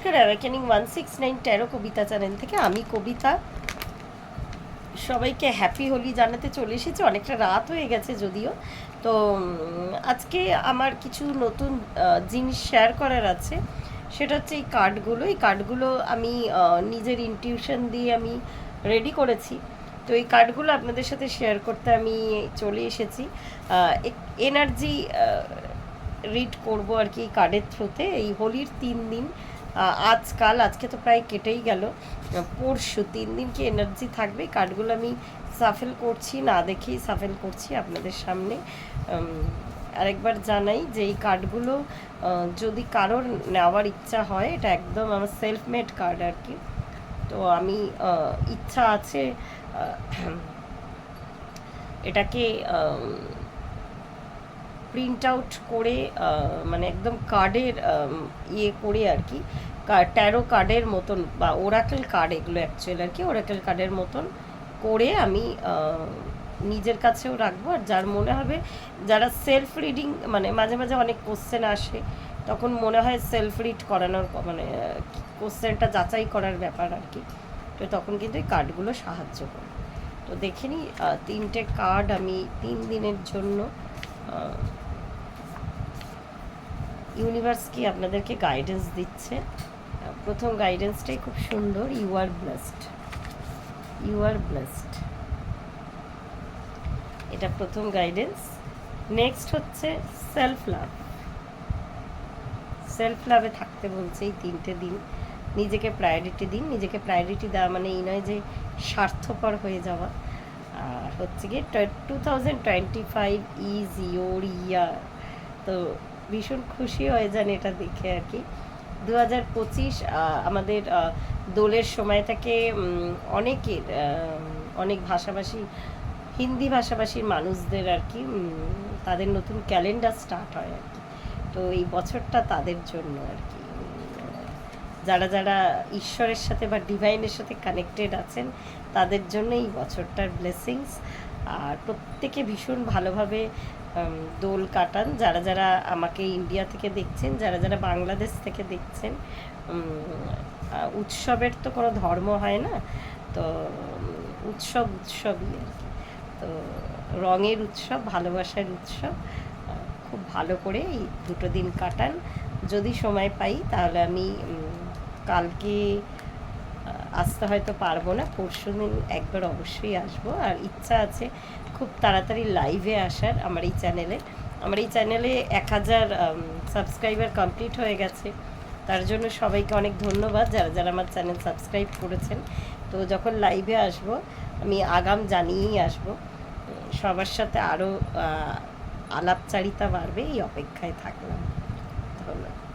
নমস্কার, awakening 169 taro কবিতা channel থেকে আমি কবিতা সবাইকে হ্যাপি হোলি জানাতে চলে এসেছি। অনেকটা রাত হয়ে গেছে যদিও। তো আজকে আমার কিছু নতুন জিনিস শেয়ার করার আছে। সেটা হচ্ছে এই কার্ডগুলো আমি নিজের ইনটিউশন দিয়ে আমি রেডি করেছি। তো এই কার্ডগুলো আপনাদের সাথে শেয়ার করতে আমি চলে এসেছি। এনার্জি রিড করব আর কি কার্ডের থ্রুতে। এই হোলির 3 দিন, আজকে তো প্রায় কেটেই গেল, পরশু 3 দিন কি এনার্জি থাকবে। কার্ডগুলো আমি সাফেল করছি, না দেখেই সাফেল করছি আপনাদের সামনে। আরেকবার জানাই যে এই কার্ডগুলো যদি কারোর নেওয়ার ইচ্ছা হয়, এটা একদম আমার সেলফ মেড কার্ড আর কি। তো আমি ইচ্ছা আছে এটাকে প্রিন্ট আউট করে মানে একদম কার্ডের ইয়ে করে আর কি, ট্যারো কার্ডের মতন বা ওরাকেল কার্ড, এগুলো অ্যাকচুয়ালি আর কি ওরাকেল কার্ডের মতন করে আমি নিজের কাছেও রাখবো। আর যার মনে হবে, যারা সেলফ রিডিং, মানে মাঝে মাঝে অনেক কোশ্চেন আসে, তখন মনে হয় সেলফ রিড করানোর, মানে কোশ্চেনটা যাচাই করার ব্যাপার আর কি। তো তখন কিন্তু এই কার্ডগুলো সাহায্য করে। তো দেখে নিই 3টে কার্ড আমি 3 দিনের জন্য ইউনিভার্স কি আপনাদেরকে গাইডেন্স দিচ্ছে। প্রথম গাইডেন্সটাই খুব সুন্দর, you are blessed, you are blessed, এটা প্রথম গাইডেন্স। নেক্সট হচ্ছে সেলফ লাভ, সেলফ লাভে থাকতে বলছে এই 3টে দিন। নিজেকে প্রায়োরিটি দিন। নিজেকে প্রায়োরিটি দেওয়া মানে এই নয় যে স্বার্থপর হয়ে যাওয়া। আর হচ্ছে গিয়ে 2025 ইজ ইয়োর ইয়ার। তো ভীষণ খুশি হয়ে যান এটা দেখে আর কি। 2025 আমাদের দোলের সময়টাকে অনেকের, অনেক ভাষাভাষী, হিন্দি ভাষাভাষীর মানুষদের আর কি, তাদের নতুন ক্যালেন্ডার স্টার্ট হয় আর কি। তো এই বছরটা তাদের জন্য আর কি, যারা যারা ঈশ্বরের সাথে বা ডিভাইনের সাথে কানেক্টেড আছেন তাদের জন্য এই বছরটার ব্লেসিংস। আর প্রত্যেকে ভীষণ ভালোভাবে দোল কাটান। যারা যারা আমাকে ইন্ডিয়া থেকে দেখছেন, যারা যারা বাংলাদেশ থেকে দেখছেন, উৎসবের তো কোনো ধর্ম হয় না, তো উৎসবই আর কি। তো রঙের উৎসব, ভালোবাসার উৎসব, খুব ভালো করে এই 2টো দিন কাটান। যদি সময় পাই তাহলে আমি কালকে আসতে হয়তো পারবো না, পরশু দিন একবার অবশ্যই আসবো। আর ইচ্ছা আছে খুব তাড়াতাড়ি লাইভে আসার আমার এই চ্যানেলে। আমার এই চ্যানেলে 1000 সাবস্ক্রাইবার কমপ্লিট হয়ে গেছে। তার জন্য সবাইকে অনেক ধন্যবাদ যারা যারা আমার চ্যানেল সাবস্ক্রাইব করেছেন। তো যখন লাইভে আসবো আমি আগাম জানিয়েই আসবো। সবার সাথে আরও আলাপচারিতা বাড়বে, এই অপেক্ষায় থাকলাম। ধন্যবাদ।